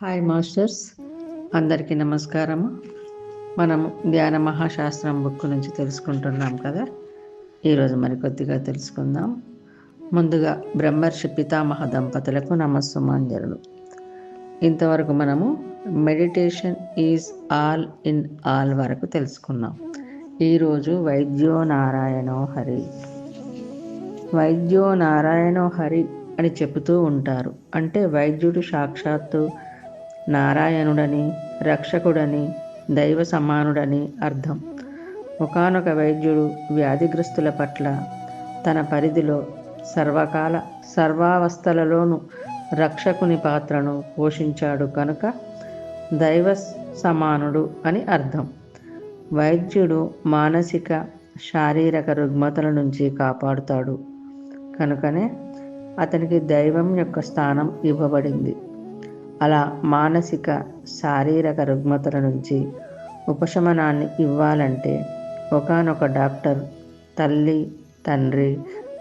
Hi masters, అందరికీ నమస్కారము. మనము ధ్యాన మహాశాస్త్రం బుక్ నుంచి తెలుసుకుంటున్నాం కదా. ఈరోజు మరికొద్దిగా తెలుసుకుందాం. ముందుగా బ్రహ్మర్షి పితామహ దంపతులకు నమస్సుమాంజలులు. ఇంతవరకు మనము meditation is all in all వరకు తెలుసుకున్నాం. ఈరోజు వైద్యో నారాయణో హరి. వైద్యో నారాయణో హరి అని చెబుతూ ఉంటారు. అంటే వైద్యుడు సాక్షాత్తు నారాయణుడని, రక్షకుడని, దైవ సమానుడని అర్థం. ఒకానొక వైద్యుడు వ్యాధిగ్రస్తుల పట్ల తన పరిధిలో సర్వకాల సర్వావస్థలలోనూ రక్షకుని పాత్రను పోషించాడు కనుక దైవ సమానుడు అని అర్థం. వైద్యుడు మానసిక శారీరక రుగ్మతల నుంచి కాపాడుతాడు కనుకనే అతనికి దైవం యొక్క స్థానం ఇవ్వబడింది. అలా మానసిక శారీరక రుగ్మతల నుంచి ఉపశమనాన్ని ఇవ్వాలంటే ఒకానొక డాక్టర్ తల్లి, తండ్రి,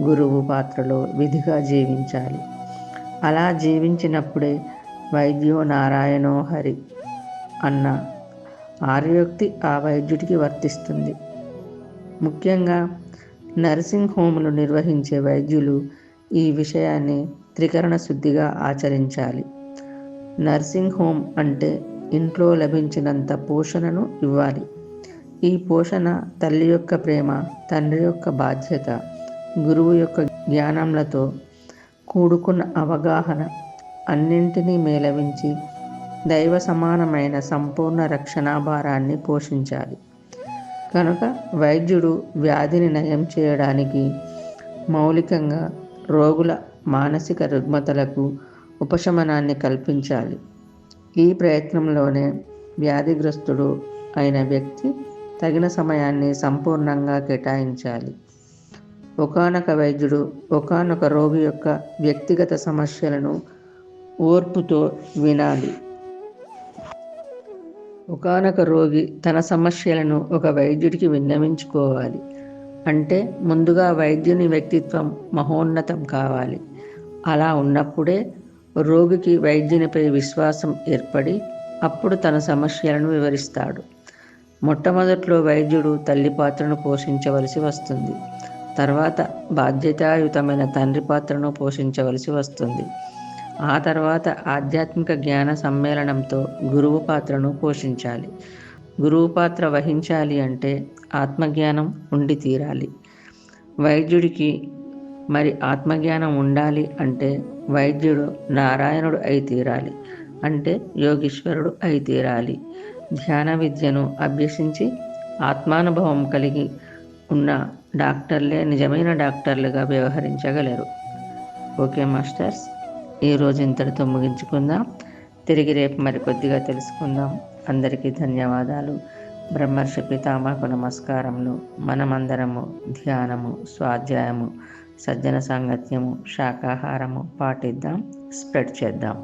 గురువు పాత్రలో విధిగా జీవించాలి. అలా జీవించినప్పుడే వైద్యో నారాయణో హరి అన్న ఆర్యోక్తి ఆ వైద్యుడికి వర్తిస్తుంది. ముఖ్యంగా నర్సింగ్ హోములు నిర్వహించే వైద్యులు ఈ విషయాన్ని త్రికరణ శుద్ధిగా ఆచరించాలి. నర్సింగ్ హోమ్ అంటే ఇంట్లో లభించినంత పోషణను ఇవ్వాలి. ఈ పోషణ తల్లి యొక్క ప్రేమ, తండ్రి యొక్క బాధ్యత, గురువు యొక్క జ్ఞానంలతో కూడుకున్న అవగాహన అన్నింటినీ మేళవించి దైవ సమానమైన సంపూర్ణ రక్షణాభారాన్ని పోషించాలి. కనుక వైద్యుడు వ్యాధిని నయం చేయడానికి మౌలికంగా రోగుల మానసిక రుగ్మతలకు ఉపశమనాన్ని కల్పించాలి. ఈ ప్రయత్నంలోనే వ్యాధిగ్రస్తుడు అయిన వ్యక్తి తగిన సమయాన్ని సంపూర్ణంగా కేటాయించాలి. ఒకానొక వైద్యుడు ఒకానొక రోగి యొక్క వ్యక్తిగత సమస్యలను ఓర్పుతో వినాలి. ఒకానొక రోగి తన సమస్యలను ఒక వైద్యుడికి విన్నవించుకోవాలి. అంటే ముందుగా వైద్యుని వ్యక్తిత్వం మహోన్నతం కావాలి. అలా ఉన్నప్పుడే రోగికి వైద్యునిపై విశ్వాసం ఏర్పడి అప్పుడు తన సమస్యలను వివరిస్తాడు. మొట్టమొదట్లో వైద్యుడు తల్లి పాత్రను పోషించవలసి వస్తుంది. తర్వాత బాధ్యతాయుతమైన తండ్రి పాత్రను పోషించవలసి వస్తుంది. ఆ తర్వాత ఆధ్యాత్మిక జ్ఞాన సమ్మేళనంతో గురువు పాత్రను పోషించాలి. గురువు పాత్ర వహించాలి అంటే ఆత్మజ్ఞానం ఉండి తీరాలి. వైద్యుడికి మరి ఆత్మజ్ఞానం ఉండాలి అంటే వైద్యుడు నారాయణుడు అయి తీరాలి. అంటే యోగీశ్వరుడు అయి తీరాలి. ధ్యాన విద్యను అభ్యసించి ఆత్మానుభవం కలిగి ఉన్న డాక్టర్లే నిజమైన డాక్టర్లుగా వ్యవహరించగలరు. ఓకే మాస్టర్స్, ఈరోజు ఇంతటితో ముగించుకుందాం. తిరిగి రేపు మరికొద్దిగా తెలుసుకుందాం. అందరికీ ధన్యవాదాలు. బ్రహ్మర్షి పితామహకు నమస్కారములు. మనమందరము ధ్యానము, స్వాధ్యాయము, సజ్జన సాంగత్యము, శాకాహారము పాటిద్దాం, స్ప్రెడ్ చేద్దాం.